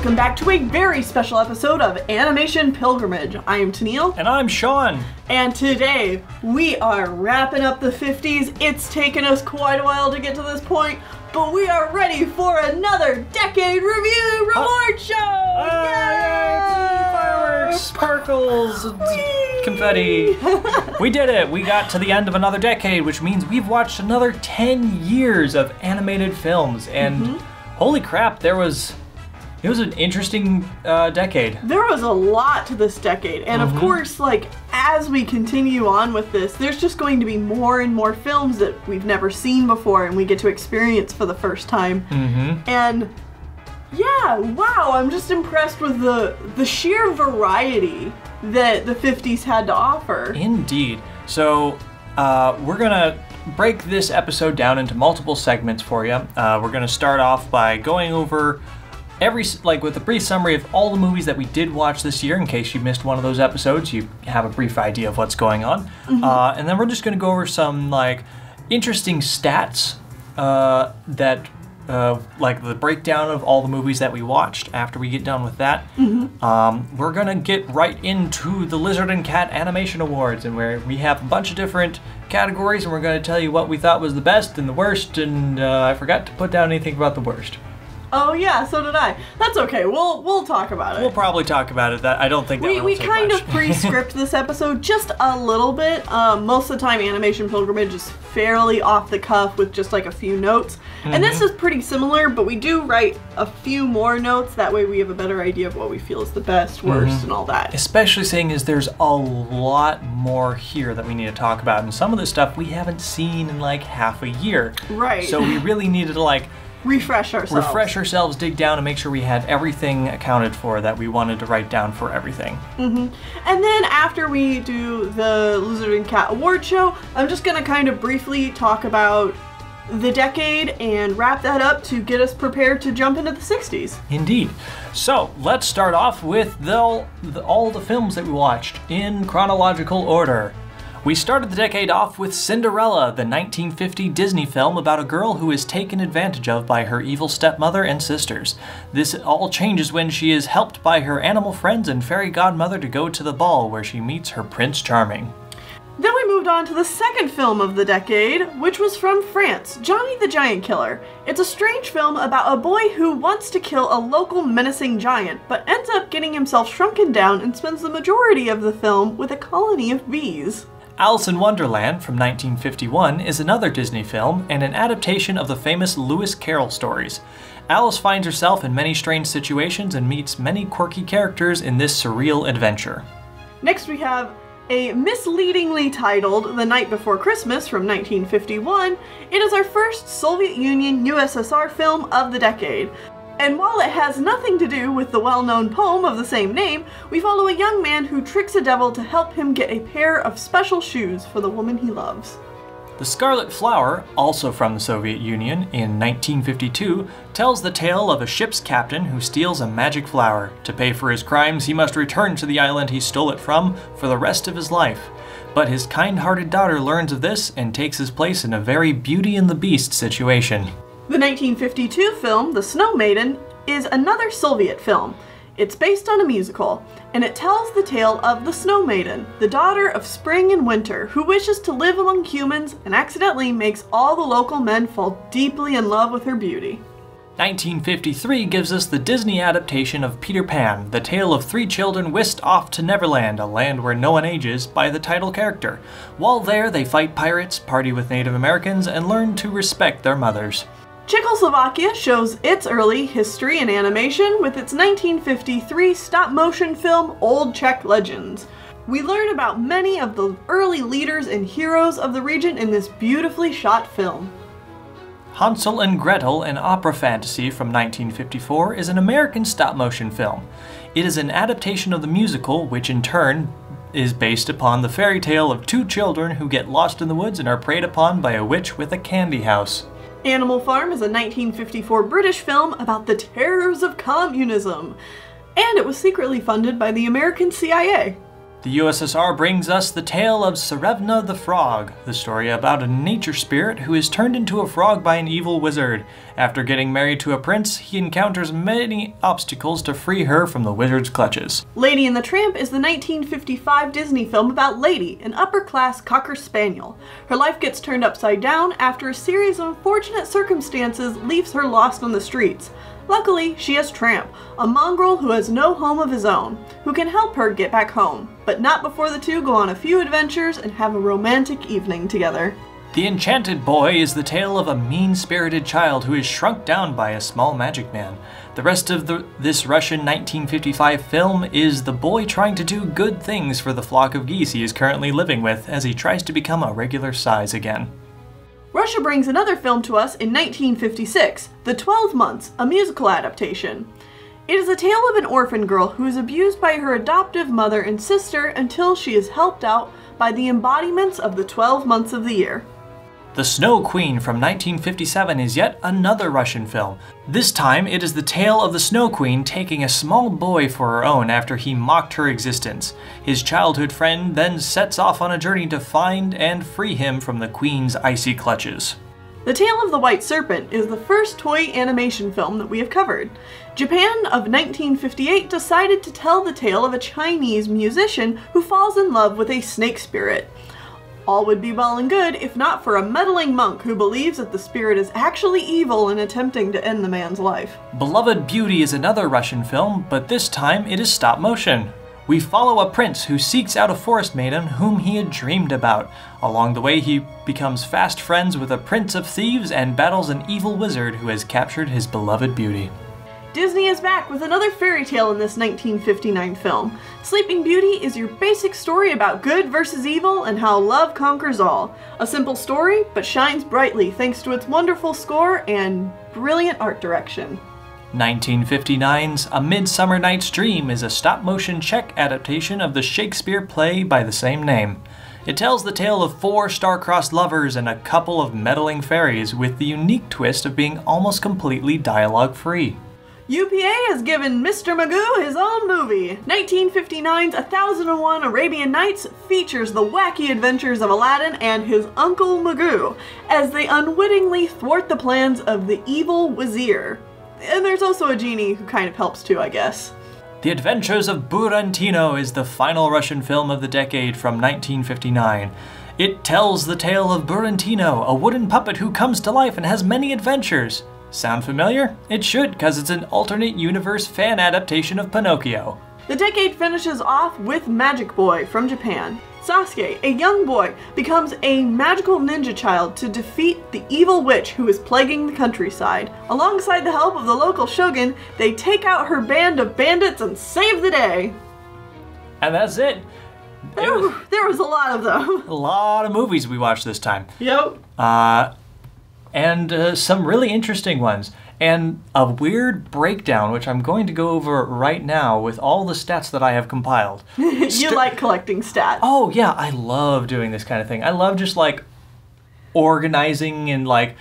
welcome back to a very special episode of Animation Pilgrimage. I am Tennille. And I'm Sean. And today, we are wrapping up the 50s. It's taken us quite a while to get to this point, but we are ready for another decade review reward show! Yay! Fireworks, sparkles, confetti. We did it! We got to the end of another decade, which means we've watched another 10 years of animated films, and holy crap, it was an interesting decade. There was a lot to this decade, and of course, like, as we continue on with this, there's just going to be more and more films that we've never seen before and we get to experience for the first time. And yeah, wow, I'm just impressed with the sheer variety that the 50s had to offer. Indeed. So, we're gonna break this episode down into multiple segments for you. We're gonna start off by going over with a brief summary of all the movies that we did watch this year. In case you missed one of those episodes, you have a brief idea of what's going on. And then we're just going to go over some interesting stats like the breakdown of all the movies that we watched after we get done with that. We're going to get right into the Lizard and Cat Animation Awards, and where we have a bunch of different categories, and we're going to tell you what we thought was the best and the worst, and I forgot to put down anything about the worst. Oh yeah, so did I. That's okay. We'll talk about it. We'll probably talk about it. I don't think that we kind of pre-script this episode just a little bit. Most of the time, Animation Pilgrimage is fairly off the cuff with just like a few notes, and this is pretty similar. But we do write a few more notes. That way, we have a better idea of what we feel is the best, worst, and all that. Especially seeing as there's a lot more here that we need to talk about, and some of the stuff we haven't seen in like half a year. Right. So we really needed to refresh ourselves, dig down, and make sure we had everything accounted for that we wanted to write down for everything. And then after we do the Lizard and Cat Award Show, I'm just going to kind of briefly talk about the decade and wrap that up to get us prepared to jump into the 60s. Indeed. So let's start off with all the films that we watched in chronological order. We started the decade off with Cinderella, the 1950 Disney film about a girl who is taken advantage of by her evil stepmother and sisters. This all changes when she is helped by her animal friends and fairy godmother to go to the ball where she meets her Prince Charming. Then we moved on to the second film of the decade, which was from France, Johnny the Giant Killer. It's a strange film about a boy who wants to kill a local menacing giant, but ends up getting himself shrunken down and spends the majority of the film with a colony of bees. Alice in Wonderland from 1951 is another Disney film and an adaptation of the famous Lewis Carroll stories. Alice finds herself in many strange situations and meets many quirky characters in this surreal adventure. Next we have a misleadingly titled The Night Before Christmas from 1951. It is our first Soviet Union USSR film of the decade. And while it has nothing to do with the well-known poem of the same name, we follow a young man who tricks a devil to help him get a pair of special shoes for the woman he loves. The Scarlet Flower, also from the Soviet Union in 1952, tells the tale of a ship's captain who steals a magic flower. To pay for his crimes, he must return to the island he stole it from for the rest of his life. But his kind-hearted daughter learns of this and takes his place in a very Beauty and the Beast situation. The 1952 film, The Snow Maiden, is another Soviet film. It's based on a musical, and it tells the tale of the Snow Maiden, the daughter of spring and winter, who wishes to live among humans and accidentally makes all the local men fall deeply in love with her beauty. 1953 gives us the Disney adaptation of Peter Pan, the tale of three children whisked off to Neverland, a land where no one ages, by the title character. While there, they fight pirates, party with Native Americans, and learn to respect their mothers. Czechoslovakia shows its early history in animation with its 1953 stop-motion film Old Czech Legends. We learn about many of the early leaders and heroes of the region in this beautifully shot film. Hansel and Gretel, an opera fantasy from 1954, is an American stop-motion film. It is an adaptation of the musical, which in turn is based upon the fairy tale of two children who get lost in the woods and are preyed upon by a witch with a candy house. Animal Farm is a 1954 British film about the terrors of communism, and it was secretly funded by the American CIA. The USSR brings us the tale of Tsarevna the Frog, the story about a nature spirit who is turned into a frog by an evil wizard. After getting married to a prince, he encounters many obstacles to free her from the wizard's clutches. Lady and the Tramp is the 1955 Disney film about Lady, an upper-class Cocker Spaniel. Her life gets turned upside down after a series of unfortunate circumstances leaves her lost on the streets. Luckily, she has Tramp, a mongrel who has no home of his own, who can help her get back home, but not before the two go on a few adventures and have a romantic evening together. The Enchanted Boy is the tale of a mean-spirited child who is shrunk down by a small magic man. The rest of this Russian 1955 film is the boy trying to do good things for the flock of geese he is currently living with as he tries to become a regular size again. Russia brings another film to us in 1956, The 12 Months, a musical adaptation. It is a tale of an orphan girl who is abused by her adoptive mother and sister until she is helped out by the embodiments of the 12 months of the year. The Snow Queen from 1957 is yet another Russian film. This time, it is the tale of the Snow Queen taking a small boy for her own after he mocked her existence. His childhood friend then sets off on a journey to find and free him from the Queen's icy clutches. The Tale of the White Serpent is the first toy animation film that we have covered. Japan of 1958 decided to tell the tale of a Chinese musician who falls in love with a snake spirit. All would be well and good if not for a meddling monk who believes that the spirit is actually evil and attempting to end the man's life. Beloved Beauty is another Russian film, but this time it is stop motion. We follow a prince who seeks out a forest maiden whom he had dreamed about. Along the way he becomes fast friends with a prince of thieves and battles an evil wizard who has captured his beloved beauty. Disney is back with another fairy tale in this 1959 film. Sleeping Beauty is your basic story about good versus evil and how love conquers all. A simple story, but shines brightly thanks to its wonderful score and brilliant art direction. 1959's A Midsummer Night's Dream is a stop-motion Czech adaptation of the Shakespeare play by the same name. It tells the tale of 4 star-crossed lovers and a couple of meddling fairies with the unique twist of being almost completely dialogue-free. UPA has given Mr. Magoo his own movie. 1959's 1001 Arabian Nights features the wacky adventures of Aladdin and his Uncle Magoo as they unwittingly thwart the plans of the evil Wazir. And there's also a genie who kind of helps too, I guess. The Adventures of Burantino is the final Russian film of the decade from 1959. It tells the tale of Burantino, a wooden puppet who comes to life and has many adventures. Sound familiar? It should, because it's an alternate universe fan adaptation of Pinocchio. The decade finishes off with Magic Boy from Japan. Sasuke, a young boy, becomes a magical ninja child to defeat the evil witch who is plaguing the countryside. Alongside the help of the local shogun, they take out her band of bandits and save the day. And that's it. There was a lot of them. A lot of movies we watched this time. Yep. And some really interesting ones. And a weird breakdown, which I'm going to go over right now with all the stats that I have compiled. You like collecting stats. Oh, yeah, I love doing this kind of thing. I love just, like, organizing and, like,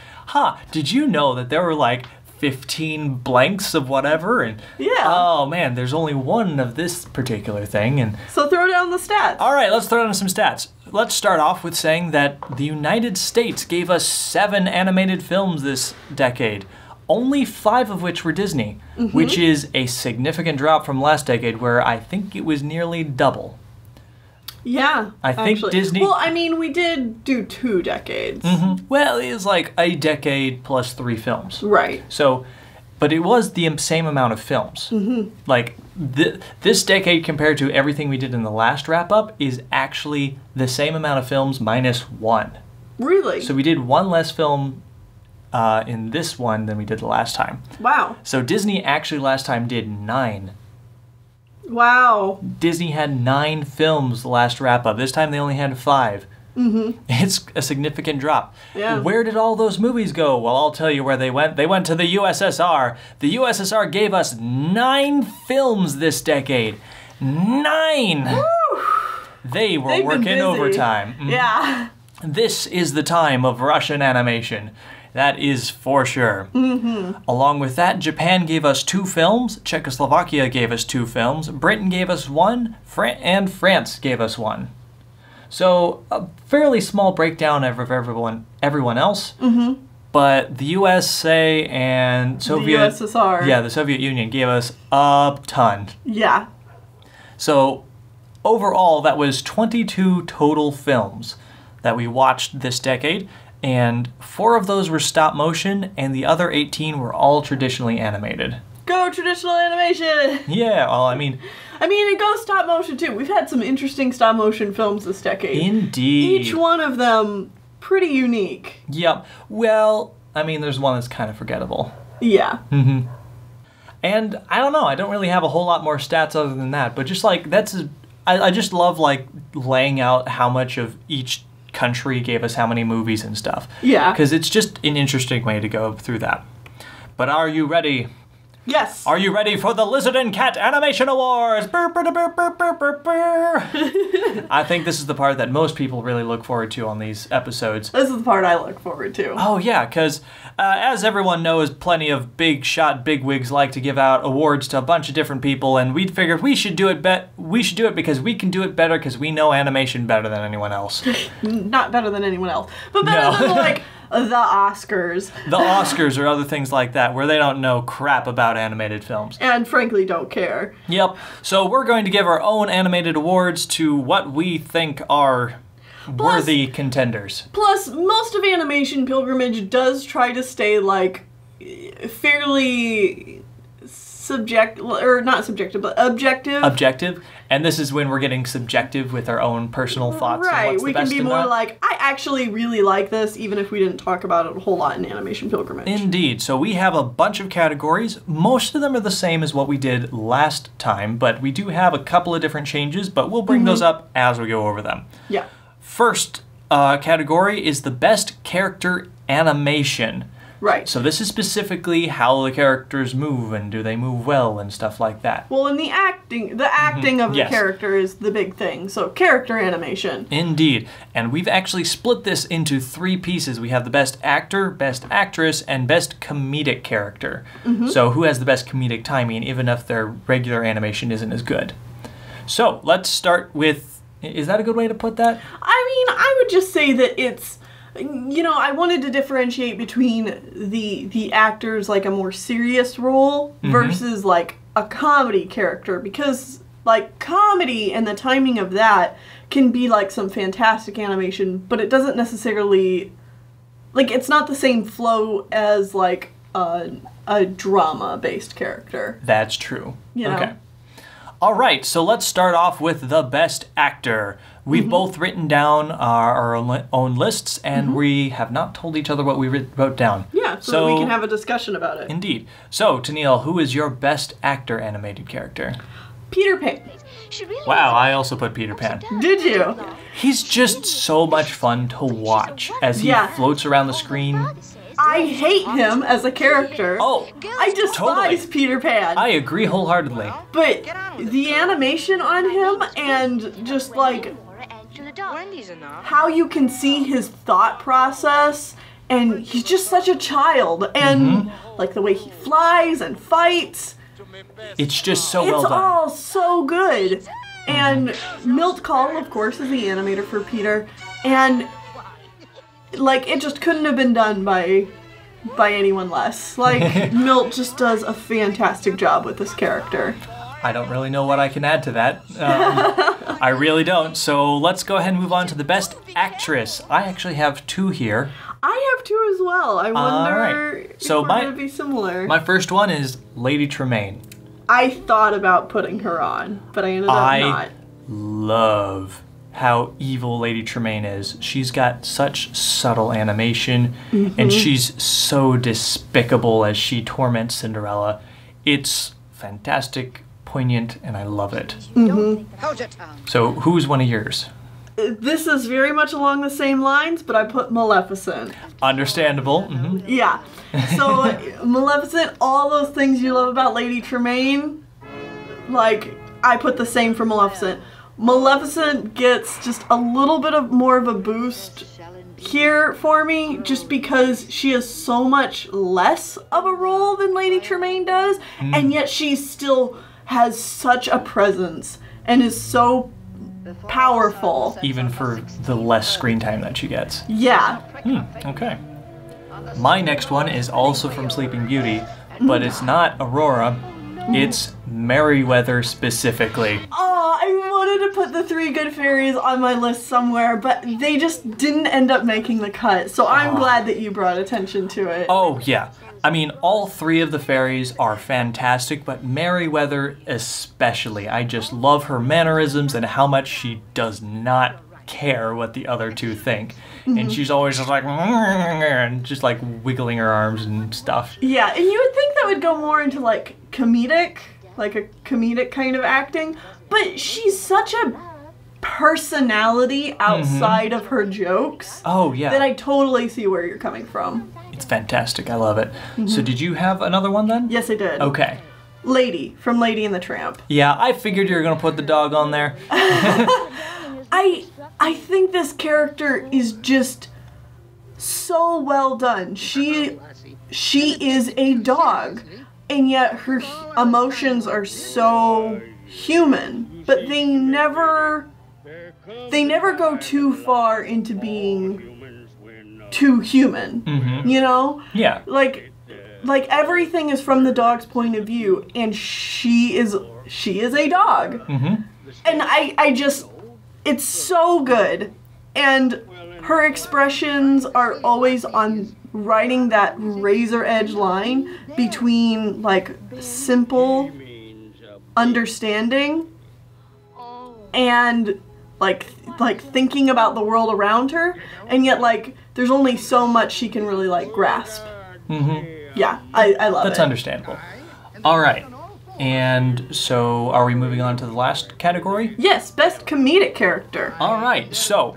did you know that there were, like, 15 blanks of whatever? And yeah. Oh, man, there's only one of this particular thing. And so throw down the stats. All right, let's throw down some stats. Let's start off with saying that the United States gave us 7 animated films this decade. Only 5 of which were Disney, which is a significant drop from last decade where I think it was nearly double. Yeah, I think actually. Disney... Well, I mean, we did do 2 decades. Well, it was like a decade plus 3 films. Right. So, but it was the same amount of films. Like, this decade compared to everything we did in the last wrap-up is actually the same amount of films minus 1. Really? So we did 1 less film in this one than we did the last time. Wow. So Disney actually last time did 9. Wow. Disney had 9 films the last wrap-up. This time they only had 5. It's a significant drop. Yeah. Where did all those movies go? Well, I'll tell you where they went. They went to the USSR. The USSR gave us 9 films this decade. 9! Woo! They were working overtime. Yeah. This is the time of Russian animation. That is for sure. Along with that, Japan gave us 2 films, Czechoslovakia gave us 2 films, Britain gave us 1, and France gave us 1. So a fairly small breakdown of everyone else. But the USA and the USSR. Yeah, the Soviet Union gave us a ton. Yeah. So overall, that was 22 total films that we watched this decade, and 4 of those were stop motion, and the other 18 were all traditionally animated. Go traditional animation! Yeah, well, I mean, it goes stop motion too. We've had some interesting stop motion films this decade. Indeed. Each one of them pretty unique. Yep. Well, I mean, there's one that's kind of forgettable. Yeah. And I don't know, I don't really have a whole lot more stats other than that, but just like, I just love like laying out how much of each country gave us how many movies and stuff. Yeah. Because it's just an interesting way to go through that. But are you ready? Yes. Are you ready for the Lizard and Cat Animation Awards? Burr, burr, burr, burr, burr, burr, burr. I think this is the part that most people really look forward to on these episodes. This is the part I look forward to. Oh yeah, because as everyone knows, plenty of big shot bigwigs like to give out awards to a bunch of different people, and we figured we should do it. We should do it because we can do it better because we know animation better than anyone else. Not better than anyone else, but better than like the Oscars. The Oscars or other things like that, where they don't know crap about animated films. And frankly don't care. Yep. So we're going to give our own animated awards to what we think are worthy contenders. Plus, most of Animation Pilgrimage does try to stay, like, fairly objective. Objective. And this is when we're getting subjective with our own personal thoughts. Right, on what's we the can best be in more that. like, I actually really like this, even if we didn't talk about it a whole lot in Animation Pilgrimage. Indeed. So we have a bunch of categories. Most of them are the same as what we did last time, but we do have a couple of different changes, but we'll bring those up as we go over them. Yeah. First category is the best character animation. Right. So this is specifically how the characters move and do they move well and stuff like that. Well, in the acting of the Yes. character is the big thing. So character animation. Indeed. And we've actually split this into 3 pieces. We have the best actor, best actress, and best comedic character. So who has the best comedic timing, even if their regular animation isn't as good. So let's start with, is that a good way to put that? I mean, I would just say that it's, you know, I wanted to differentiate between the actors, like a more serious role versus like a comedy character, because like comedy and the timing of that can be like some fantastic animation, but it doesn't necessarily, like, it's not the same flow as like a drama-based character. That's true. You know? Okay. All right, so let's start off with the best actor. We've both written down our own lists, and we have not told each other what we wrote down. Yeah, so that we can have a discussion about it. Indeed. So, Tennille, who is your best actor animated character? Peter Pan. Wow, I also put Peter Pan. Did you? He's just so much fun to watch as he floats around the screen. I hate him as a character. Oh, I despise totally. Peter Pan. I agree wholeheartedly. But the animation on him and just like how you can see his thought process, and he's just such a child, and like the way he flies and fights. It's just so well It's done. all so good. And Milt Kahl, of course, is the animator for Peter, and like it just couldn't have been done by anyone less. Like Milt just does a fantastic job with this character. I don't really know what I can add to that. I really don't. So let's go ahead and move on to the best actress. I actually have 2 here. I have 2 as well. I wonder Alright. if So we're going to be similar. My first one is Lady Tremaine. I thought about putting her on, but I ended up not. Love how evil Lady Tremaine is. She's got such subtle animation, and she's so despicable as she torments Cinderella. It's fantastic, poignant, and I love it. So who's one of yours? This is very much along the same lines, but I put Maleficent. Understandable. Yeah. So Maleficent, all those things you love about Lady Tremaine, like I put the same for Maleficent. Maleficent gets just a little bit more of a boost here for me just because she has so much less of a role than Lady Tremaine does, and yet she still has such a presence and is so powerful. Even for the less screen time that she gets. Yeah. Okay. My next one is also from Sleeping Beauty, but it's not Aurora, it's Merryweather specifically. Oh, I wanted to put the Three Good Fairies on my list somewhere, but they just didn't end up making the cut, so I'm glad that you brought attention to it. Oh, yeah. I mean, all three of the fairies are fantastic, but Merryweather especially. I just love her mannerisms and how much she does not care what the other two think. And she's always just like, and just like wiggling her arms and stuff. Yeah, and you would think that would go more into like comedic, like a comedic kind of acting, but she's such a personality outside of her jokes. Oh, yeah. That I totally see where you're coming from. It's fantastic. I love it. So did you have another one then? Yes, I did. Okay. Lady from Lady and the Tramp. Yeah, I figured you were going to put the dog on there. I think this character is just so well done. She is a dog, and yet her emotions are so human, but they never go too far into being too human. You know? Yeah. Like everything is from the dog's point of view, and she is a dog. And I just, it's so good. And her expressions are always on riding that razor edge line between like simple understanding and like thinking about the world around her, and yet like there's only so much she can really like grasp. Yeah, I love it. That's understandable. All right. And so are we moving on to the last category? Yes, best comedic character. All right. So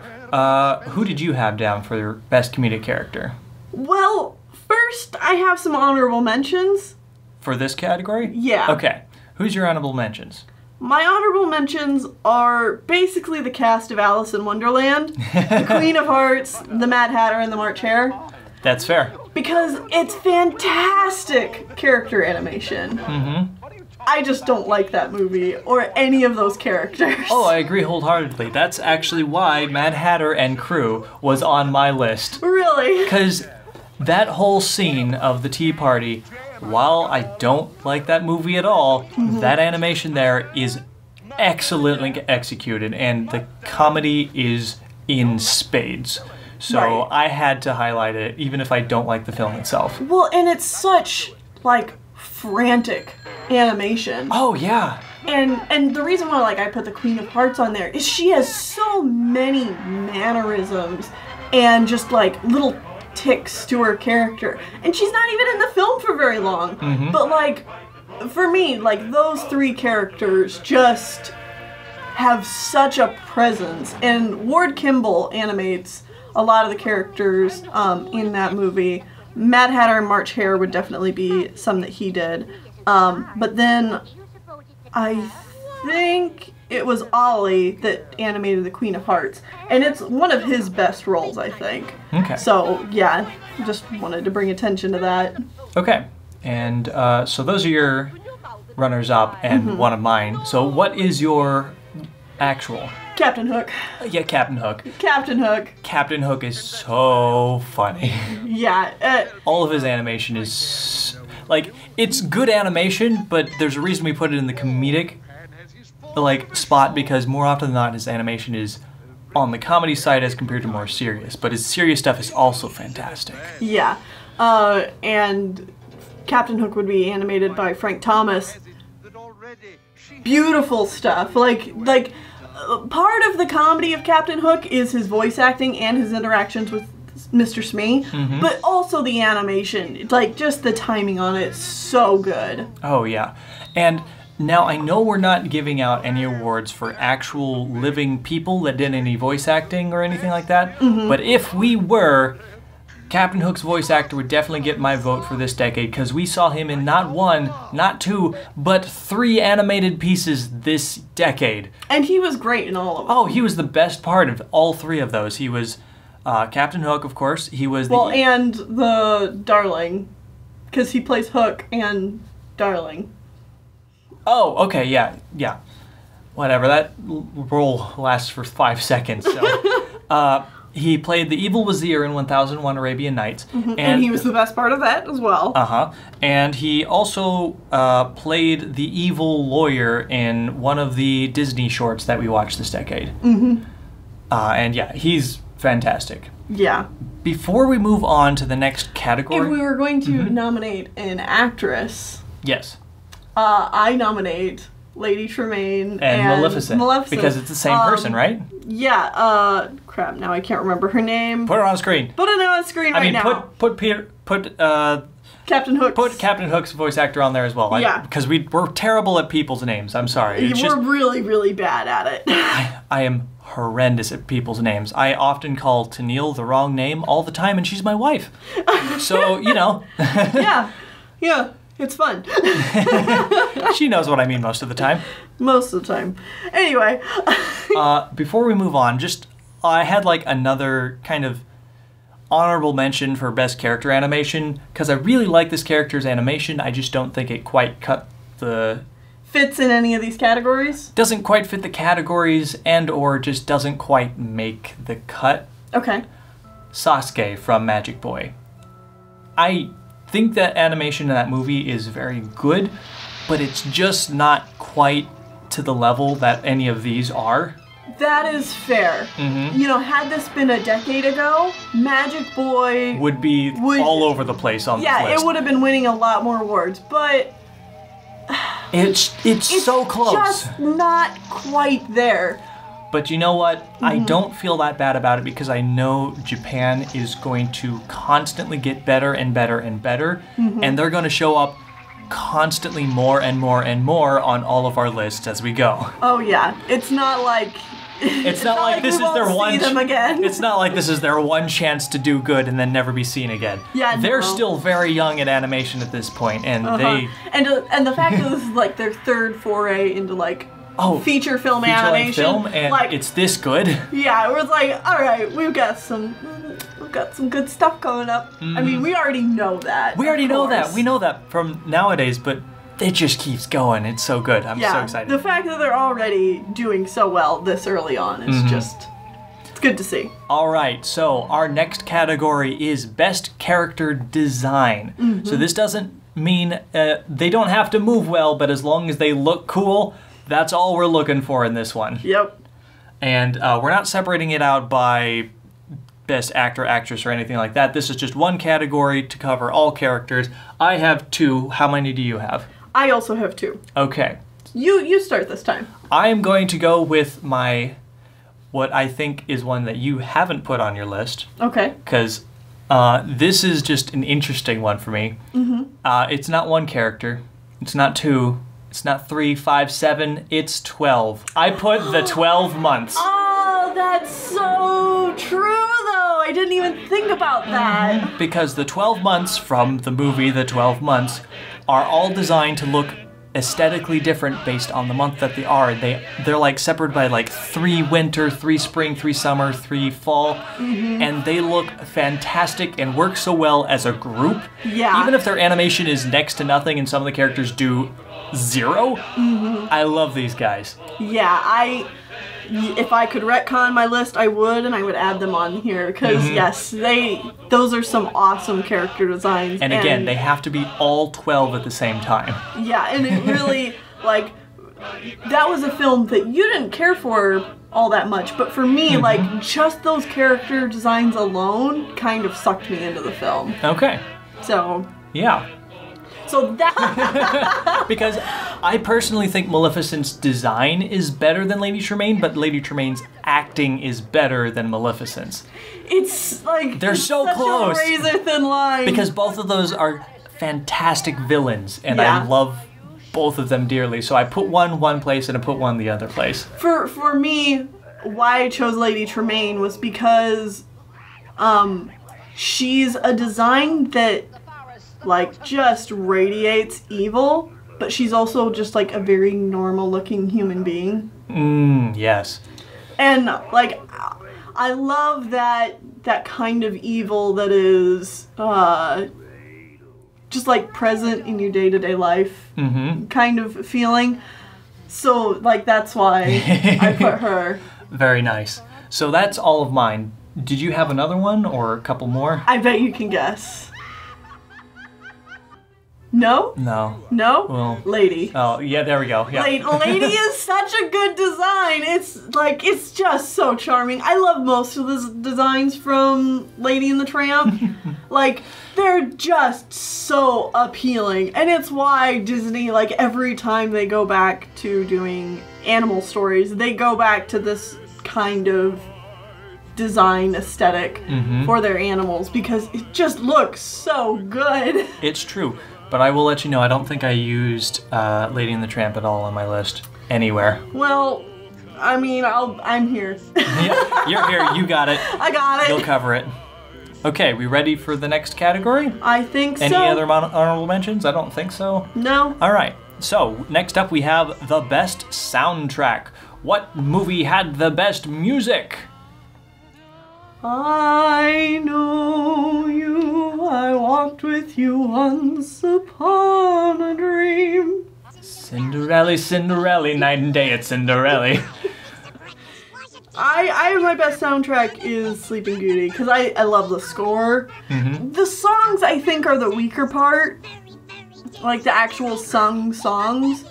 who did you have down for your best comedic character? Well, first I have some honorable mentions. For this category? Yeah. Okay. Who's your honorable mentions? My honorable mentions are basically the cast of Alice in Wonderland, the Queen of Hearts, the Mad Hatter, and the March Hare. That's fair. Because it's fantastic character animation. I just don't like that movie or any of those characters. Oh, I agree wholeheartedly. That's actually why Mad Hatter and crew was on my list. Really? Because that whole scene of the tea party, while I don't like that movie at all, that animation there is excellently executed, and the comedy is in spades. So Right. I had to highlight it, even if I don't like the film itself. Well, and it's such, like, frantic animation. Oh, yeah. And the reason why like I put the Queen of Hearts on there is she has so many mannerisms and just like little ticks to her character. And she's not even in the film for very long. But like for me, like those three characters just have such a presence. And Ward Kimball animates a lot of the characters in that movie. Mad Hatter and March Hare would definitely be some that he did. But then I think it was Ollie that animated the Queen of Hearts. And it's one of his best roles, I think. Okay. So, yeah, just wanted to bring attention to that. Okay. And so those are your runners-up and one of mine. So what is your actual? Captain Hook. Yeah, Captain Hook. Captain Hook. Captain Hook is so funny. Yeah. All of his animation is, like, it's good animation, but there's a reason we put it in the comedic, like, spot, because more often than not his animation is on the comedy side as compared to more serious. But his serious stuff is also fantastic. Yeah. And Captain Hook would be animated by Frank Thomas. Beautiful stuff. Like part of the comedy of Captain Hook is his voice acting and his interactions with Mr. Smee, but also the animation. It's like just the timing on it is so good. Oh yeah. And now I know we're not giving out any awards for actual living people that did any voice acting or anything like that, but if we were, Captain Hook's voice actor would definitely get my vote for this decade, because we saw him in not one, not two, but 3 animated pieces this decade. And he was great in all of them. Oh, he was the best part of all 3 of those. He was Captain Hook, of course. He was Well, and the Darling. Because he plays Hook and Darling. Oh, okay, yeah. Whatever, that role lasts for 5 seconds, so... he played the evil Wazir in 1001 Arabian Nights. And he was the best part of that as well. And he also played the evil lawyer in one of the Disney shorts that we watched this decade. And yeah, he's fantastic. Yeah. Before we move on to the next category... If we were going to nominate an actress... Yes. I nominate Lady Tremaine and Maleficent. Because it's the same person, right? Yeah, crap, now I can't remember her name. Put her on screen. Put it on screen right now. Put Captain Hook. Put Captain Hook's voice actor on there as well. Yeah. Because we're terrible at people's names. I'm sorry. We're really, really bad at it. I am horrendous at people's names. I often call Tennille the wrong name all the time, and she's my wife. So, you know. Yeah. It's fun. She knows what I mean most of the time. Most of the time. Anyway. Before we move on, I had like another kind of honorable mention for best character animation, because I really like this character's animation. I just don't think it quite fits in any of these categories? Doesn't quite fit the categories and or just doesn't quite make the cut. Okay. Sasuke from Magic Boy. I think that animation in that movie is very good, but it's just not quite to the level that any of these are. That is fair. You know, had this been a decade ago, Magic Boy would be all over the place on this list. Yeah, it would have been winning a lot more awards, but it's so close. Just not quite there. But you know what? I don't feel that bad about it because I know Japan is going to constantly get better and better and better, and they're going to show up constantly more and more and more on all of our lists as we go. Oh yeah, it's not like this is their one. It's not like this is their one chance to do good and then never be seen again. Yeah, they're still very young in animation at this point, and and the fact that this is like their third foray into like feature film animation, and like, it's this good. Yeah, it was like, all right, we've got some good stuff coming up. I mean, we already know that. We know that from nowadays, but it just keeps going. It's so good. I'm so excited. The fact that they're already doing so well this early on is it's good to see. All right, so our next category is Best Character Design. So this doesn't mean they don't have to move well, but as long as they look cool, that's all we're looking for in this one. Yep. And we're not separating it out by Best Actor, Actress, or anything like that. This is just one category to cover all characters. I have 2. How many do you have? I also have 2. Okay. You start this time. I am going to go with what I think is one that you haven't put on your list. Okay. Because this is just an interesting one for me. It's not one character. It's not 2. It's not 3, 5, 7. It's 12. I put the 12 months. Oh, that's so true, though. I didn't even think about that. Because the 12 months from the movie The 12 Months are all designed to look aesthetically different based on the month that they are. They're like separated by like 3 winter, 3 spring, 3 summer, 3 fall, and they look fantastic and work so well as a group. Yeah. Even if their animation is next to nothing and some of the characters do 0, I love these guys. Yeah, if I could retcon my list, I would, and I would add them on here, because yes, those are some awesome character designs. And again, they have to be all 12 at the same time. Yeah, and it really, like, that was a film that you didn't care for all that much, but for me, like, just those character designs alone kind of sucked me into the film. Okay. So. Yeah. So that... Because I personally think Maleficent's design is better than Lady Tremaine, but Lady Tremaine's acting is better than Maleficent's. It's like... They're so close. A razor-thin line. Because both of those are fantastic villains, and I love both of them dearly. So I put one place and I put one the other place. For me, why I chose Lady Tremaine was because she's a design that like just radiates evil, but she's also just like a very normal looking human being. Yes. And like I love that kind of evil that is just like present in your day-to-day life kind of feeling. So like that's why I put her. Very nice. So that's all of mine. Did you have another one or a couple more? I bet you can guess. No? No. No? Well, Lady. Oh, yeah, there we go. Yeah. Lady is such a good design. It's just so charming. I love most of the designs from Lady and the Tramp. Like, they're just so appealing. And it's why Disney, like, every time they go back to doing animal stories, they go back to this kind of design aesthetic for their animals because it just looks so good. It's true. But I will let you know, I don't think I used Lady and the Tramp at all on my list anywhere. Well, I mean, I'm here. Yeah, you're here. You got it. I got it. You'll cover it. Okay, we ready for the next category? I think so. Any other honorable mentions? I don't think so. No. All right. So, next up we have the best soundtrack. What movie had the best music? I know you, I walked with you once upon a dream. Cinderella, Cinderella, night and day at Cinderella. My best soundtrack is Sleeping Beauty, because I love the score. The songs, I think, are the weaker part. Like the actual sung songs.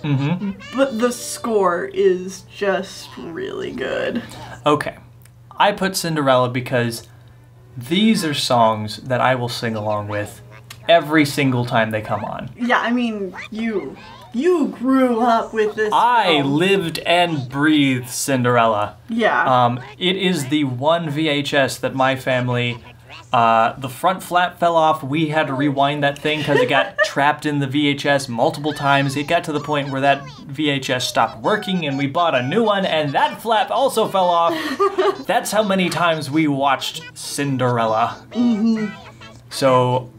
But the score is just really good. Okay. I put Cinderella because these are songs that I will sing along with every single time they come on. Yeah, I mean, you grew up with this I film. lived and breathed Cinderella. Yeah. It is the one VHS that my family, the front flap fell off. We had to rewind that thing because it got trapped in the VHS multiple times. It got to the point where that VHS stopped working and we bought a new one and that flap also fell off. That's how many times we watched Cinderella. So,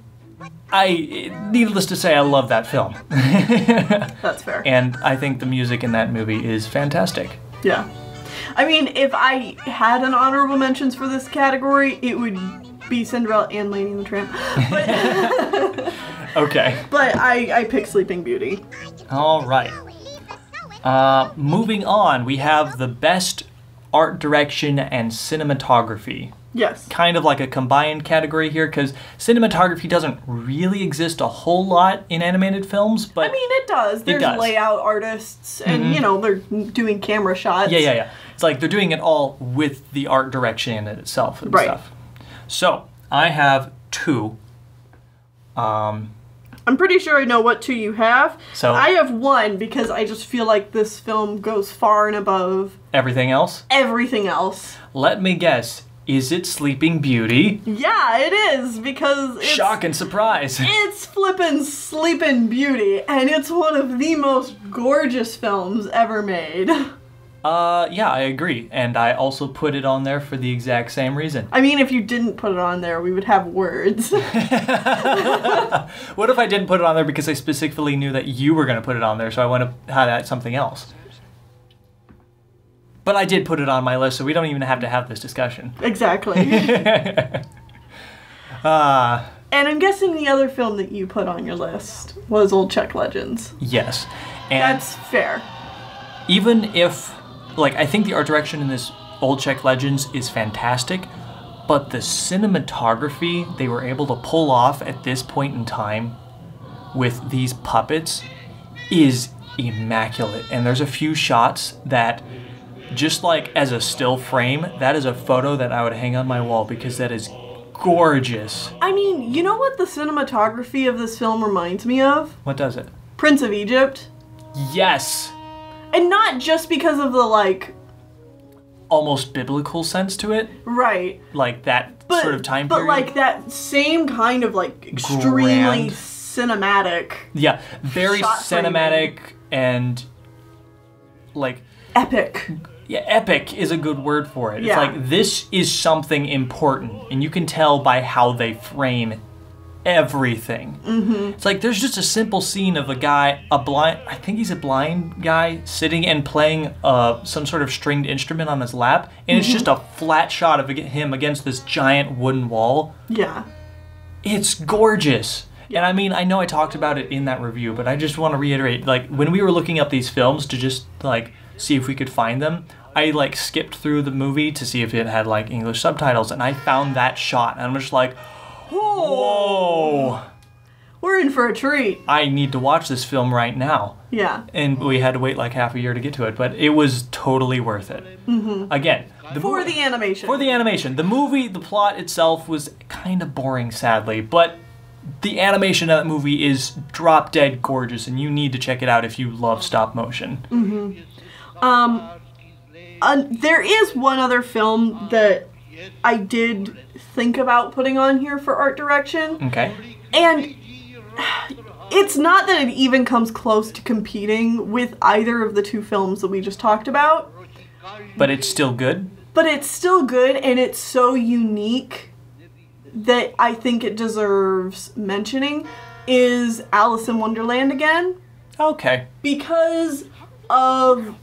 needless to say, I love that film. That's fair. And I think the music in that movie is fantastic. Yeah. I mean, if I had an honorable mentions for this category, it would be Cinderella and Lady and the Tramp. But Okay. But I picked Sleeping Beauty. All right. Moving on, we have the best art direction and cinematography. Yes. Kind of like a combined category here, because cinematography doesn't really exist a whole lot in animated films, but... I mean, it does. There's layout artists, and, you know, they're doing camera shots. Yeah. It's like they're doing it all with the art direction in it itself and stuff. So, I have two. I'm pretty sure I know what two you have. So I have one because I just feel like this film goes far and above everything else? Everything else. Let me guess. Is it Sleeping Beauty? Yeah, it is, because it's... Shock and surprise. It's flippin' Sleeping Beauty, and it's one of the most gorgeous films ever made. Yeah, I agree. And I also put it on there for the exact same reason. I mean, if you didn't put it on there, we would have words. What if I didn't put it on there because I specifically knew that you were going to put it on there, so I want to highlight something else? But I did put it on my list, so we don't even have to have this discussion. Exactly. And I'm guessing the other film that you put on your list was Old Czech Legends. Yes. And that's fair. Even if, like, I think the art direction in this Old Czech Legends is fantastic, but the cinematography they were able to pull off at this point in time with these puppets is immaculate. And there's a few shots that... just like as a still frame, that is a photo that I would hang on my wall because that is gorgeous. I mean, you know what the cinematography of this film reminds me of? What does it? Prince of Egypt. Yes! And not just because of the, like... almost biblical sense to it. Right. Like that sort of time period. But like that same kind of like extremely cinematic. Yeah, very cinematic and like... epic. Yeah, epic is a good word for it. Yeah. It's like, this is something important, and you can tell by how they frame everything. It's like there's just a simple scene of I think he's a blind guy sitting and playing some sort of stringed instrument on his lap, and it's just a flat shot of him against this giant wooden wall. Yeah. It's gorgeous. Yeah. And I mean, I know I talked about it in that review, but I just want to reiterate, like, when we were looking up these films to just, like, see if we could find them, I, like, skipped through the movie to see if it had, like, English subtitles, and I found that shot, and I'm just like, whoa! We're in for a treat. I need to watch this film right now. Yeah. And we had to wait, like, half a year to get to it, but it was totally worth it. Again, For the animation. For the animation. The movie, the plot itself was kind of boring, sadly, but the animation of that movie is drop-dead gorgeous, and you need to check it out if you love stop motion. There is one other film that I did think about putting on here for art direction. Okay. And it's not that it even comes close to competing with either of the two films that we just talked about. But it's still good? But it's still good, and it's so unique that I think it deserves mentioning, is Alice in Wonderland again. Okay. Because of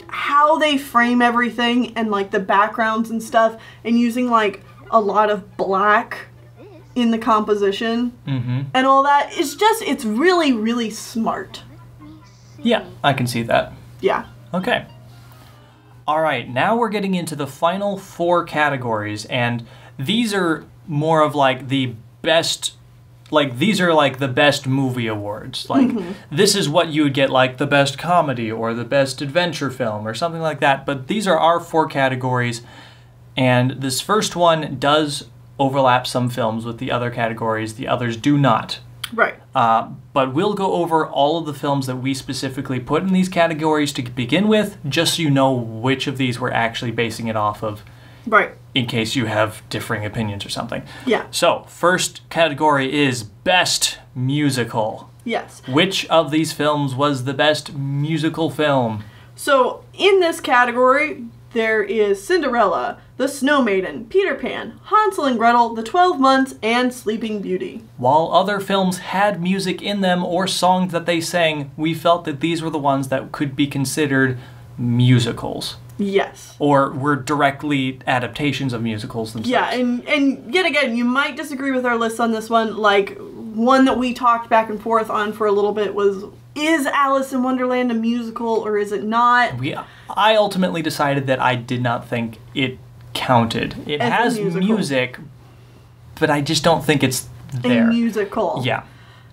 how they frame everything and, like, the backgrounds and stuff, and using, like, a lot of black in the composition and all that. It's really, really smart. Yeah, I can see that. Yeah. Okay. All right, now we're getting into the final 4 categories, and these are more of like the best, like these are like the best movie awards. Like this is what you would get, like the best comedy or the best adventure film or something like that. But these are our 4 categories, and this first one does overlap some films with the other categories. The others do not. Right. But we'll go over all of the films that we specifically put in these categories to begin with, just so you know which of these we're actually basing it off of. Right. In case you have differing opinions or something. Yeah. So, first category is Best Musical. Yes. Which of these films was the best musical film? So, in this category, there is Cinderella, The Snow Maiden, Peter Pan, Hansel and Gretel, The 12 Months, and Sleeping Beauty. While other films had music in them or songs that they sang, we felt that these were the ones that could be considered musicals. Yes. Or were directly adaptations of musicals themselves. Yeah, and yet again, you might disagree with our list on this one. Like, one that we talked back and forth on for a little bit was, is Alice in Wonderland a musical or is it not? I ultimately decided that I did not think it counted. It has music, but I just don't think it's there. A musical. Yeah.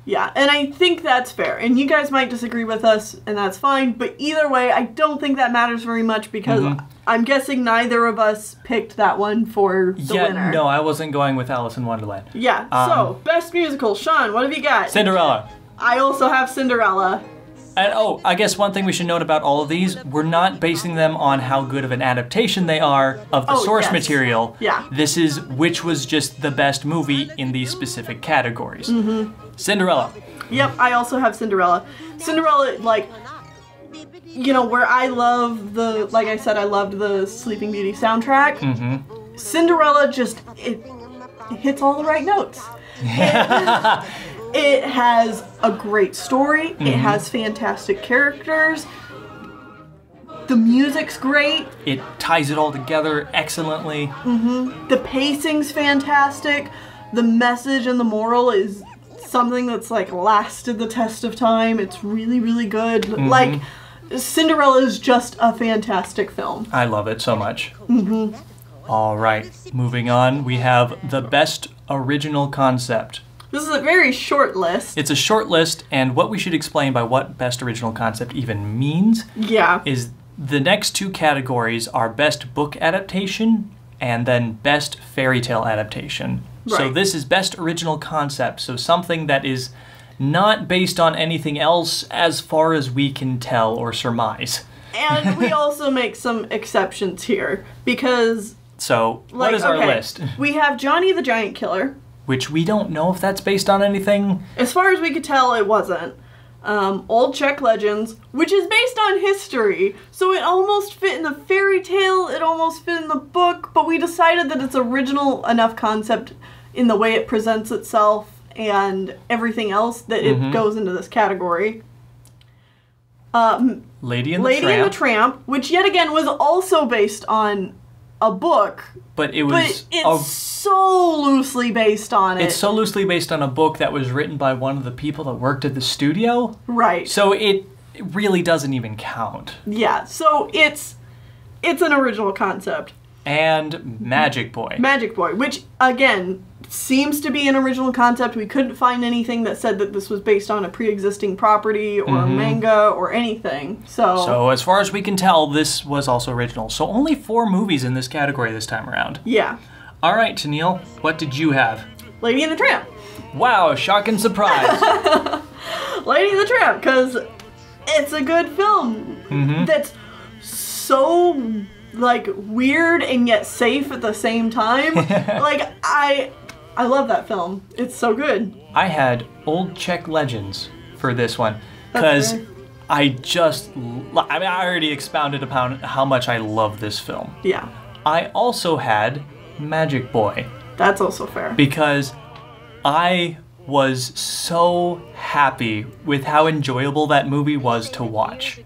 Yeah, and I think that's fair. And you guys might disagree with us, and that's fine. But either way, I don't think that matters very much because I'm guessing neither of us picked that one for the winner. No, I wasn't going with Alice in Wonderland. Yeah, so, best musical. Sean, what have you got? Cinderella. I also have Cinderella. And I guess one thing we should note about all of these, we're not basing them on how good of an adaptation they are of the source material. Yeah. This is which was just the best movie in these specific categories. Cinderella. Yep, I also have Cinderella. Cinderella, like, you know, where I love like I said, I loved the Sleeping Beauty soundtrack. Cinderella just, it hits all the right notes. It has a great story. It has fantastic characters. The music's great. It ties it all together excellently. The pacing's fantastic. The message and the moral is something that's, like, lasted the test of time. It's really, really good. Like, Cinderella is just a fantastic film. I love it so much. All right, moving on. We have the best original concept. This is a very short list. It's a short list, and what we should explain by what best original concept even means is the next 2 categories are best book adaptation and then best fairy tale adaptation. Right. So this is best original concept, so something that is not based on anything else as far as we can tell or surmise. And we also make some exceptions here, because... So, what is our list? We have Johnny the Giant Killer. Which we don't know if that's based on anything. As far as we could tell, it wasn't. Old Czech Legends, which is based on history, so it almost fit in the fairy tale, it almost fit in the book, but we decided that it's original enough concept in the way it presents itself and everything else that it goes into this category. Lady and the Tramp, which yet again was also based on a book. But it's so loosely based on it. It's so loosely based on a book that was written by one of the people that worked at the studio. Right. So it really doesn't even count. Yeah, so it's an original concept. And Magic Boy. Magic Boy, which, again, seems to be an original concept. We couldn't find anything that said that this was based on a pre-existing property or manga or anything. So as far as we can tell, this was also original. So only 4 movies in this category this time around. Yeah. All right, Tennille, what did you have? Lady and the Tramp. Wow, shock and surprise. Lady and the Tramp, because it's a good film that's so, like, weird and yet safe at the same time. Like, I love that film. It's so good. I had Old Czech Legends for this one because I already expounded upon how much I love this film. Yeah. I also had Magic Boy. That's also fair. Because I was so happy with how enjoyable that movie was to watch.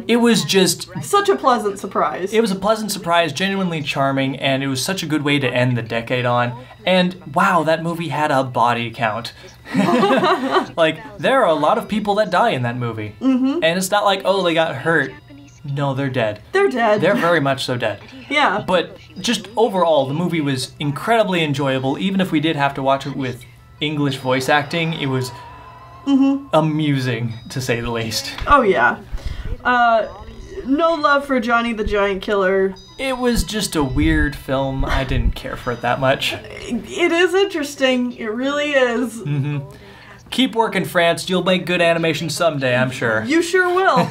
It was just such a pleasant surprise. It was a pleasant surprise, genuinely charming, and it was such a good way to end the decade on. And wow, that movie had a body count. Like, there are a lot of people that die in that movie. And it's not like, oh, they got hurt. No, they're dead. They're dead. They're very much so dead. Yeah. But just overall, the movie was incredibly enjoyable. Even if we did have to watch it with English voice acting, it was amusing, to say the least. Oh, yeah. No love for Johnny the Giant Killer. It was just a weird film. I didn't care for it that much. It is interesting. It really is. Keep working, France. You'll make good animation someday, I'm sure. You sure will.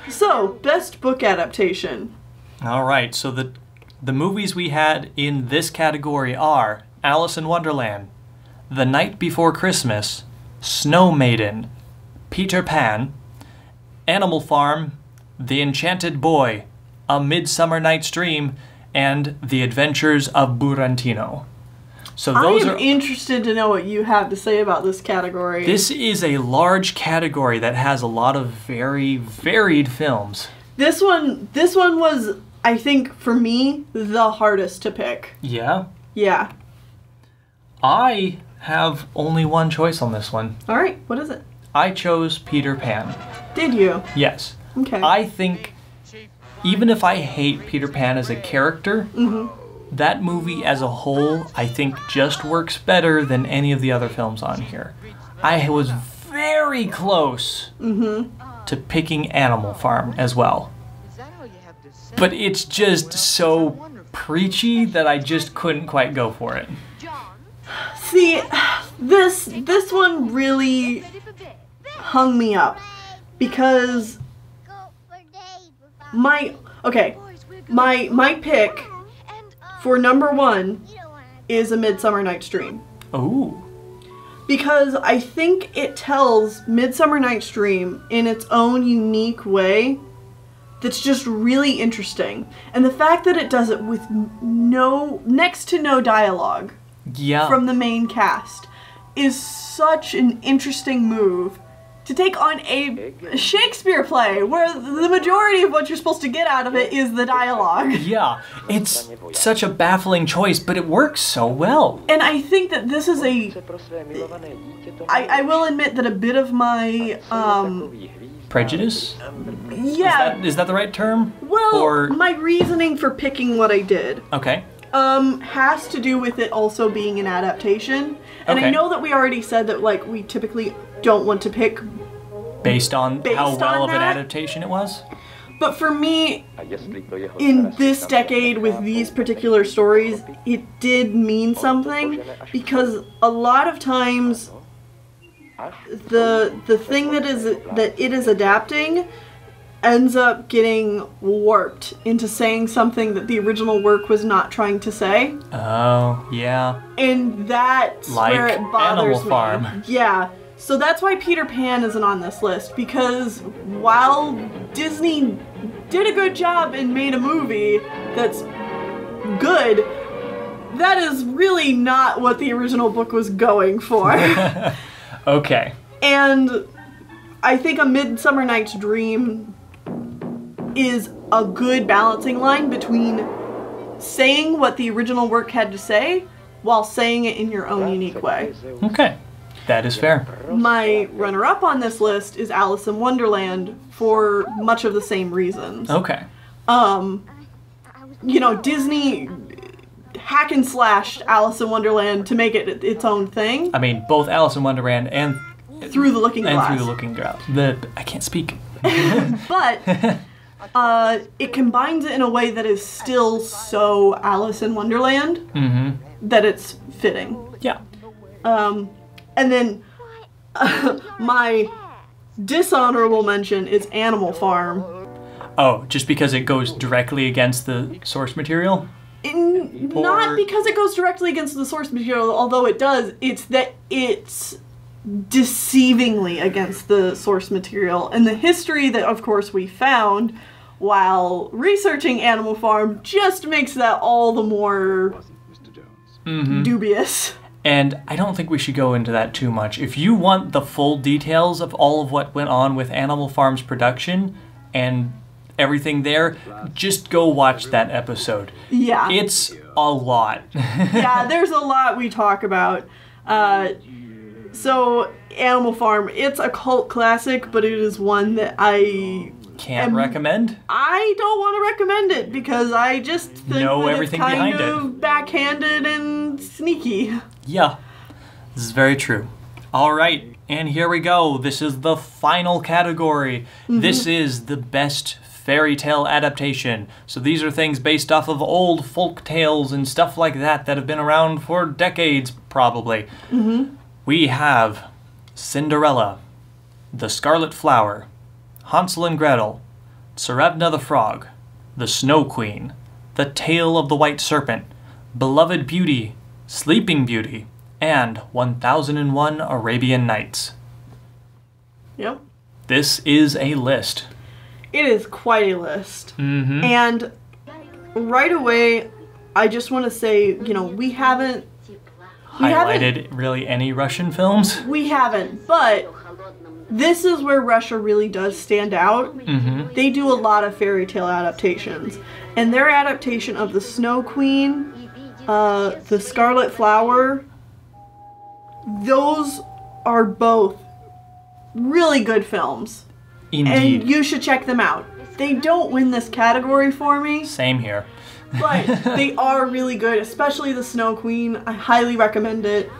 So, best book adaptation. All right, so the movies we had in this category are Alice in Wonderland, The Night Before Christmas, Snow Maiden, Peter Pan, Animal Farm, The Enchanted Boy, A Midsummer Night's Dream, and The Adventures of Burantino. So those I am interested to know what you have to say about this category. This is a large category that has a lot of very varied films. This one was, I think, for me, the hardest to pick. Yeah? Yeah. I have only one choice on this one. All right, what is it? I chose Peter Pan. Did you? Yes. Okay. I think, even if I hate Peter Pan as a character, that movie as a whole, I think, just works better than any of the other films on here. I was very close to picking Animal Farm as well. But it's just so preachy that I just couldn't quite go for it. See, this one really hung me up because my pick for number 1 is A Midsummer Night's Dream. Ooh. Because I think it tells Midsummer Night's Dream in its own unique way that's just really interesting. And the fact that it does it with next to no dialogue from the main cast is such an interesting move to take on a Shakespeare play where the majority of what you're supposed to get out of it is the dialogue. Yeah, it's such a baffling choice, but it works so well. And I think that this is I will admit that a bit of my prejudice? Yeah. Is that the right term? Well, my reasoning for picking what I did. Okay. Has to do with it also being an adaptation. And I know that we already said that, like, we typically don't want to pick based on how well of an adaptation it was? But for me, in this decade with these particular stories, it did mean something because a lot of times the thing that it is adapting ends up getting warped into saying something that the original work was not trying to say. Oh, yeah. And that's where it bothers Animal Farm. Yeah. So that's why Peter Pan isn't on this list, because while Disney did a good job and made a movie that's good, that is really not what the original book was going for. Okay. And I think A Midsummer Night's Dream is a good balancing line between saying what the original work had to say while saying it in your own unique way. Okay. That is fair. My runner-up on this list is Alice in Wonderland for much of the same reasons. Okay. You know, Disney hack and slashed Alice in Wonderland to make it its own thing. I mean, both Alice in Wonderland and Through the Looking Glass. And Through the Looking Glass. I can't speak. But it combines it in a way that is still so Alice in Wonderland that it's fitting. Yeah. And then my dishonorable mention is Animal Farm. Oh, just because it goes directly against the source material? Not because it goes directly against the source material, although it does. It's that it's deceivingly against the source material. And the history that, of course, we found while researching Animal Farm just makes that all the more dubious. And I don't think we should go into that too much. If you want the full details of all of what went on with Animal Farm's production and everything there, just go watch that episode. Yeah. It's a lot. Yeah, there's a lot we talk about. So, Animal Farm, it's a cult classic, but it is one that I can't recommend. I don't want to recommend it because I just think that everything it's kind behind of backhanded and sneaky. Yeah, this is very true. All right, and here we go. This is the final category. This is the best fairy tale adaptation. So these are things based off of old folk tales and stuff like that that have been around for decades, probably. We have Cinderella, The Scarlet Flower, Hansel and Gretel, Tsarevna the Frog, The Snow Queen, The Tale of the White Serpent, Beloved Beauty, Sleeping Beauty, and 1001 Arabian Nights. Yep. This is a list. It is quite a list. And right away, I just want to say, you know, we haven't highlighted really any Russian films. We haven't, but this is where Russia really does stand out. They do a lot of fairy tale adaptations. And their adaptation of The Snow Queen, The Scarlet Flower, those are both really good films. Indeed. And you should check them out. They don't win this category for me. Same here. But they are really good, especially The Snow Queen. I highly recommend it.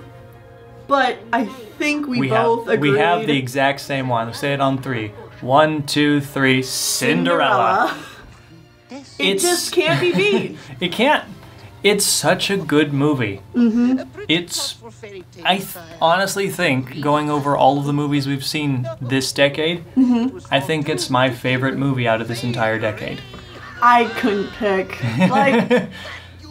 But I think we both agreed. We have the exact same one. Let's say it on 3. 1, 2, 3. Cinderella. It just can't be beat. It can't. It's such a good movie. I honestly think, going over all of the movies we've seen this decade, I think it's my favorite movie out of this entire decade. I couldn't pick. Like,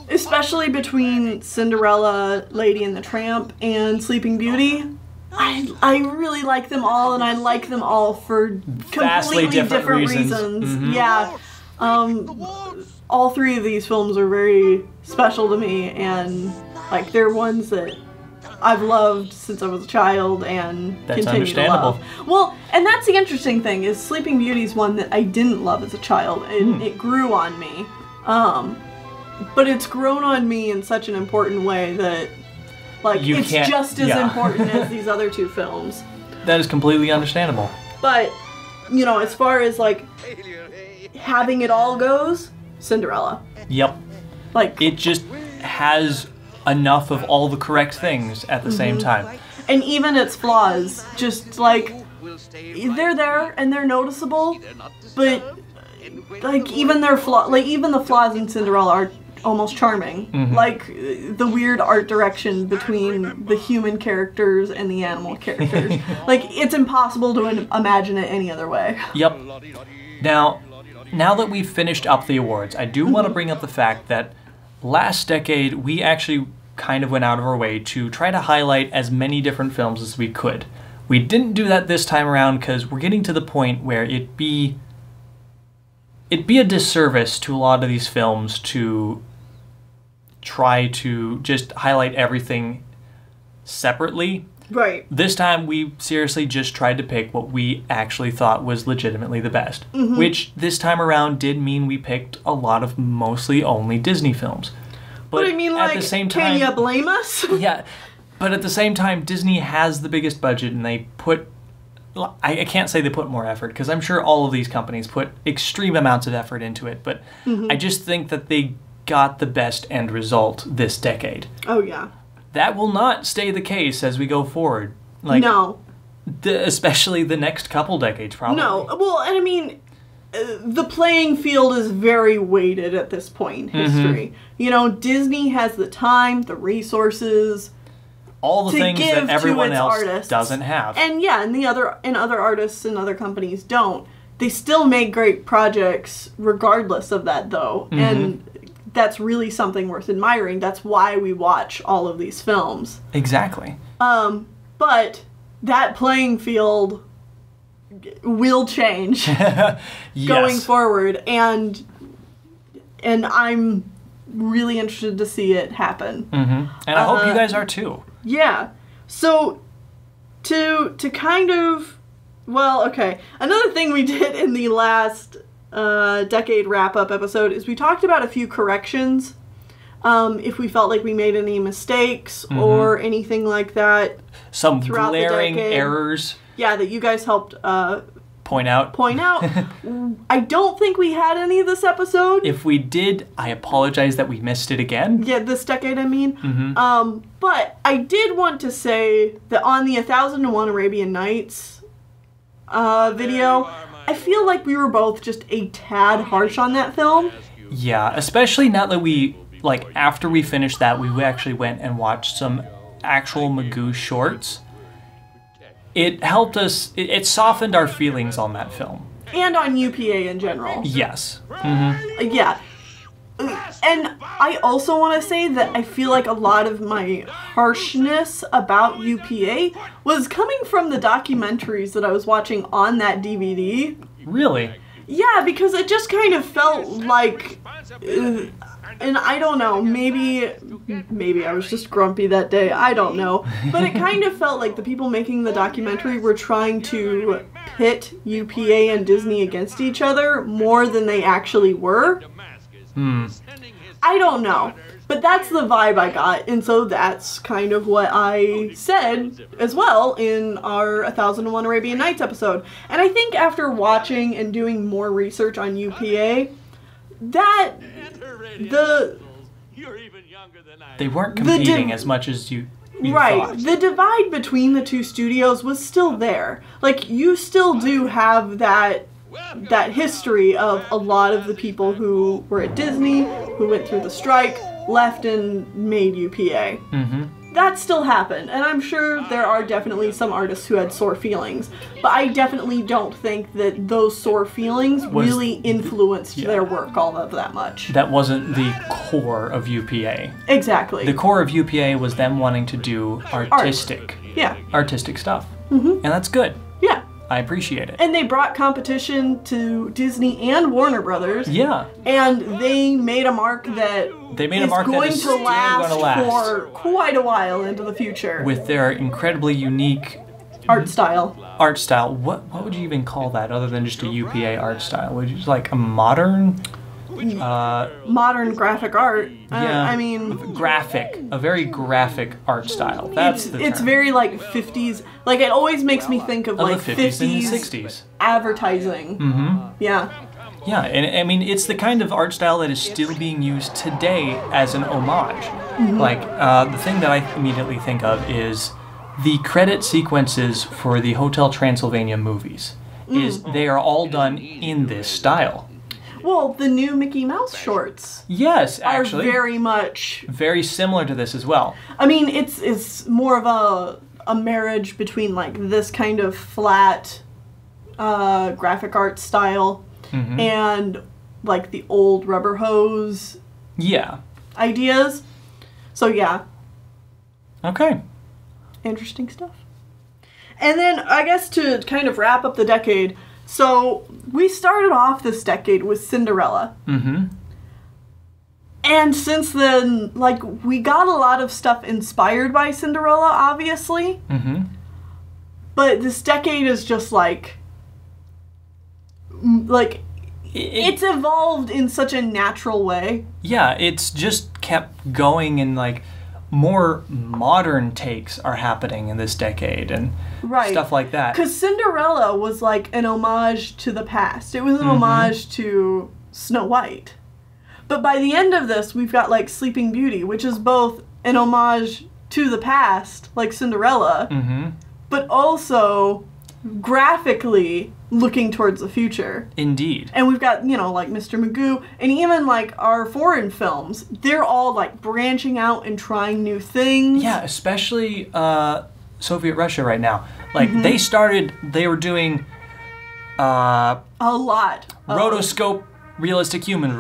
especially between Cinderella, Lady and the Tramp, and Sleeping Beauty. I really like them all, and I like them all for completely different reasons. Yeah. All three of these films are very special to me, and like they're ones that I've loved since I was a child and continue to love. Well, and that's the interesting thing is Sleeping Beauty is one that I didn't love as a child, and it grew on me. But it's grown on me in such an important way that like it's just as important as these other two films. That is completely understandable. But you know, as far as like having it all goes, Cinderella. Yep. Like it just has enough of all the correct things at the same time. And even its flaws, just like they're there and they're noticeable, but like even their even the flaws in Cinderella are almost charming. Like the weird art direction between the human characters and the animal characters. Like it's impossible to imagine it any other way. Yep. Now that we've finished up the awards, I do want to bring up the fact that last decade we actually kind of went out of our way to try to highlight as many different films as we could. We didn't do that this time around because we're getting to the point where it'd be a disservice to a lot of these films to try to just highlight everything separately. Right. This time we seriously just tried to pick what we actually thought was legitimately the best, which this time around did mean we picked a lot of mostly only Disney films. But I mean, like, at the same time, can you blame us? Yeah, but at the same time, Disney has the biggest budget, and they put... I can't say they put more effort, because I'm sure all of these companies put extreme amounts of effort into it, but I just think that they got the best end result this decade. Oh, yeah. That will not stay the case as we go forward. Like, no. Especially the next couple decades, probably. No. Well, and I mean, the playing field is very weighted at this point in history. You know, Disney has the time, the resources, all the things that everyone else artists. Doesn't have. And yeah, and other artists and other companies don't. They still make great projects regardless of that, though. And that's really something worth admiring. That's why we watch all of these films. Exactly. But that playing field will change going forward, and I'm really interested to see it happen. And I hope you guys are too. Yeah. So to kind of, well, okay. Another thing we did in the last decade wrap-up episode is we talked about a few corrections. If we felt like we made any mistakes or anything like that. Some glaring errors. Yeah, that you guys helped point out. I don't think we had any this episode. If we did, I apologize that we missed it again. Yeah, this decade, I mean. But I did want to say that on the 1001 Arabian Nights video, I feel like we were both just a tad harsh on that film. Yeah, especially now that we, like, after we finished that, we actually went and watched some actual Magoo shorts. It helped us, it softened our feelings on that film. And on UPA in general. Yes. Yeah. And I also want to say that I feel like a lot of my harshness about UPA was coming from the documentaries that I was watching on that DVD. Really? Yeah, because it just kind of felt like... and I don't know, maybe I was just grumpy that day, I don't know. But it kind of felt like the people making the documentary were trying to pit UPA and Disney against each other more than they actually were. I don't know. But that's the vibe I got, and so that's kind of what I said as well in our 1001 Arabian Nights episode. And I think after watching and doing more research on UPA, that they weren't competing as much as you thought. The divide between the two studios was still there. Like, you still do have that history of a lot of the people who were at Disney, who went through the strike, left and made UPA. That still happened, and I'm sure there are definitely some artists who had sore feelings, but I definitely don't think that those sore feelings really influenced their work all of that much. That wasn't the core of UPA. Exactly. The core of UPA was them wanting to do artistic stuff. And that's good. Yeah. I appreciate it. And they brought competition to Disney and Warner Brothers. Yeah. And they made a mark that is going to last for quite a while into the future. With their incredibly unique art style. What would you even call that other than just a UPA art style? Would you just like a modern graphic art? Yeah. I mean, a very graphic art style. That's the term. It's very like 50s. Like, it always makes me think of like the 50s and 60s advertising. Yeah. Yeah, and I mean, it's the kind of art style that is still being used today as an homage. Like, the thing that I immediately think of is the credit sequences for the Hotel Transylvania movies. They are all done in this style. Well, the new Mickey Mouse shorts. Yes, actually. Are very similar to this as well. I mean, it's more of a marriage between like this kind of flat graphic art style and like the old rubber hose ideas. So yeah. Okay. Interesting stuff. And then I guess to kind of wrap up the decade, so we started off this decade with Cinderella. And And since then, like, we got a lot of stuff inspired by Cinderella, obviously. Mm-hmm. But this decade is just like it's evolved in such a natural way. Yeah, it's just kept going, and like more modern takes are happening in this decade and stuff like that. Because Cinderella was like an homage to the past. It was an homage to Snow White. But by the end of this, we've got like Sleeping Beauty, which is both an homage to the past, like Cinderella, but also graphically looking towards the future. Indeed. And we've got, like Mr. Magoo, and even like our foreign films, they're all like branching out and trying new things. Yeah, especially Soviet Russia right now. Like they were doing a lot. Rotoscope realistic humans,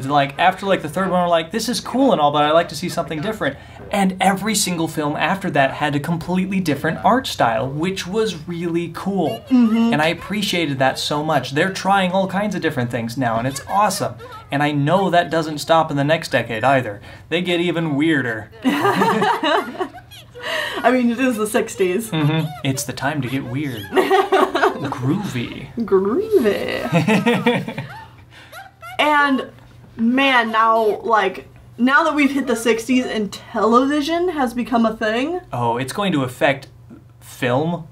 and like after like the third one, we're like, this is cool and all, but I'd like to see something different. And every single film after that had a completely different art style, which was really cool. And I appreciated that so much. They're trying all kinds of different things now, and it's awesome. And I know that doesn't stop in the next decade either. They get even weirder. I mean, it is the 60s. It's the time to get weird. Groovy. And man, now that we've hit the 60s and television has become a thing. Oh, it's going to affect film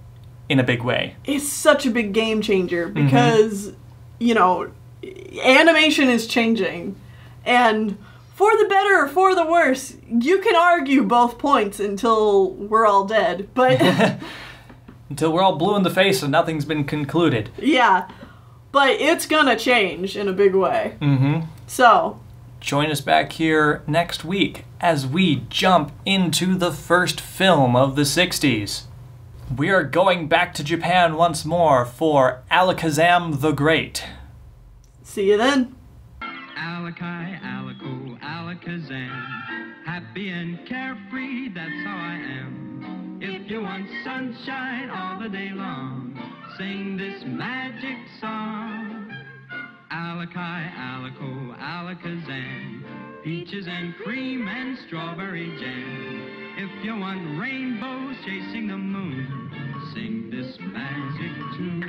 in a big way. It's such a big game changer because, animation is changing. And for the better or for the worse, you can argue both points until we're all dead. But until we're all blue in the face and nothing's been concluded. Yeah, but it's gonna change in a big way. So join us back here next week as we jump into the first film of the 60s. We are going back to Japan once more for Alakazam the Great. See you then. Alakai, Alako, Alakazam. Happy and carefree, that's how I am. If you want sunshine all the day long, sing this magic song. Alakai, Alako, Alakazam. Peaches and cream and strawberry jam. If you want rainbows chasing the moon, sing this magic tune.